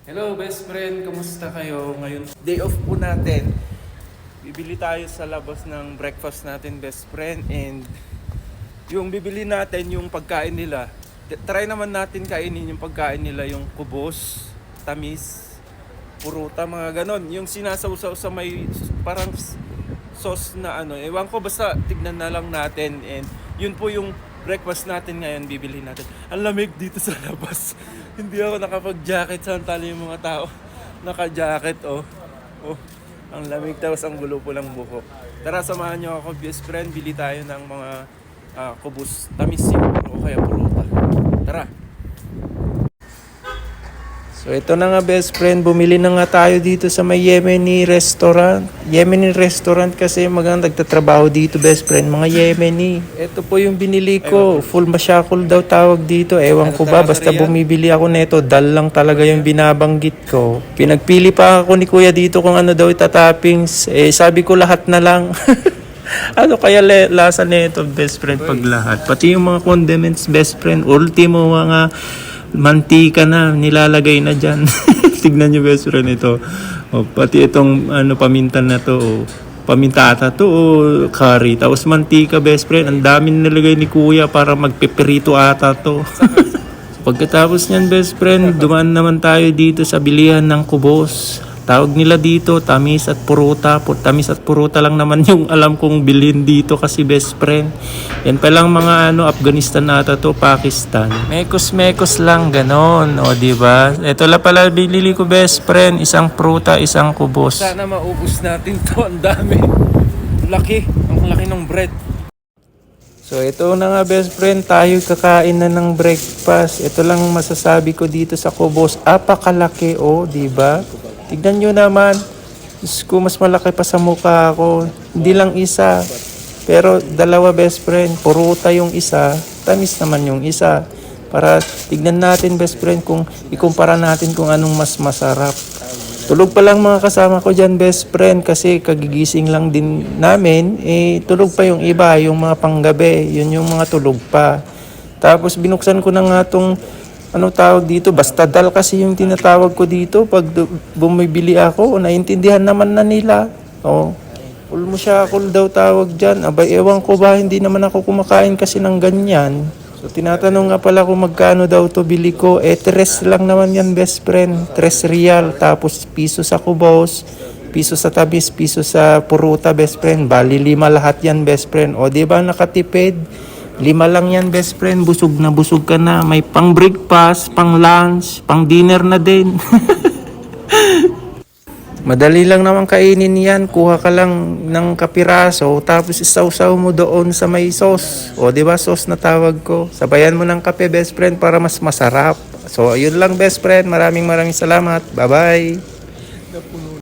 Hello best friend, kamusta kayo? Ngayon, day off po natin. Bibili tayo sa labas ng breakfast natin best friend, and yung bibili natin yung pagkain nila. Try naman natin kainin yung pagkain nila, yung kubos, tamis, puruta, mga ganon. Yung sinasawsaw sa may parang sauce na ano. Ewan ko, basta tignan na lang natin, and yun po yung breakfast natin ngayon, bibili natin. Ang lamig dito sa labas. Hindi ako nakapag-jacket, samantala yung mga tao naka-jacket, oh. Oh, ang lamig, tapos ang gulo po lang buhok. Tara, samahan nyo ako, best friend. Bili tayo ng mga kubos, tamis o kaya pulutan. Tara. So ito na nga best friend, bumili na nga tayo dito sa may Yemeni restaurant. Yemeni restaurant kasi magandang nagtatrabaho dito best friend, mga Yemeni. Ito po yung binili ko, full masyakol daw tawag dito. Ewan ko ba, basta bumibili ako neto, dal lang talaga yung binabanggit ko. Pinagpili pa ako ni kuya dito kung ano daw itatoppings. Sabi ko lahat na lang. Ano kaya lasa nito best friend pag lahat? Pati yung mga condiments best friend, ultimo mga mantika na nilalagay na dyan. Tignan nyo best friend ito. Pati itong paminta na to. Pamintata to curry. Tapos mantika best friend. Ang dami nilagay ni kuya para magpeperito ata to. Pagkatapos niyan best friend, dumaan naman tayo dito sa bilihan ng kubos. Tawag nila dito tamis at puruta. Tamis at puruta lang naman yung alam kong bilhin dito kasi best friend. Yan palang mga Afghanistan ata to, Pakistan. Mekos lang ganon, o di ba? Ito la pala binili ko best friend, isang pruta, isang kubos. Sana maubos natin to, ang dami. Ang laki ng bread. So ito na nga best friend, tayo kakain na ng breakfast. Ito lang masasabi ko dito sa kubos, apakalaki di ba? Tignan nyo naman, Diyos ko, mas malaki pa sa mukha ako. Hindi lang isa, pero dalawa best friend. Puruta yung isa, tamis naman yung isa. Para tignan natin best friend kung ikumpara natin kung anong mas masarap. Tulog pa lang mga kasama ko dyan best friend kasi kagigising lang din namin. Tulog pa yung iba, yung mga panggabi, yun yung mga tulog pa. Tapos binuksan ko na nga tong tawag dito, basta dal kasi yung tinatawag ko dito pag bumibili ako, naintindihan naman na nila. Ulmusyakol daw tawag dyan. Abay, ewan ko ba, hindi naman ako kumakain kasi ng ganyan. So tinatanong nga pala kung magkano daw to bili ko. 3 lang naman yan best friend, 3 real, tapos piso sa kubos, piso sa tabis, piso sa puruta best friend. Bali 5 lahat yan best friend. Diba nakatipid? 5 lang yan best friend, busog na busog ka na. May pang breakfast, pang lunch, pang dinner na din. Madali lang naman kainin yan. Kuha ka lang ng kapiraso, tapos isawsaw mo doon sa may sauce. Di ba sauce na tawag ko? Sabayan mo ng kape best friend para mas masarap. So ayun lang best friend, maraming salamat. Bye bye.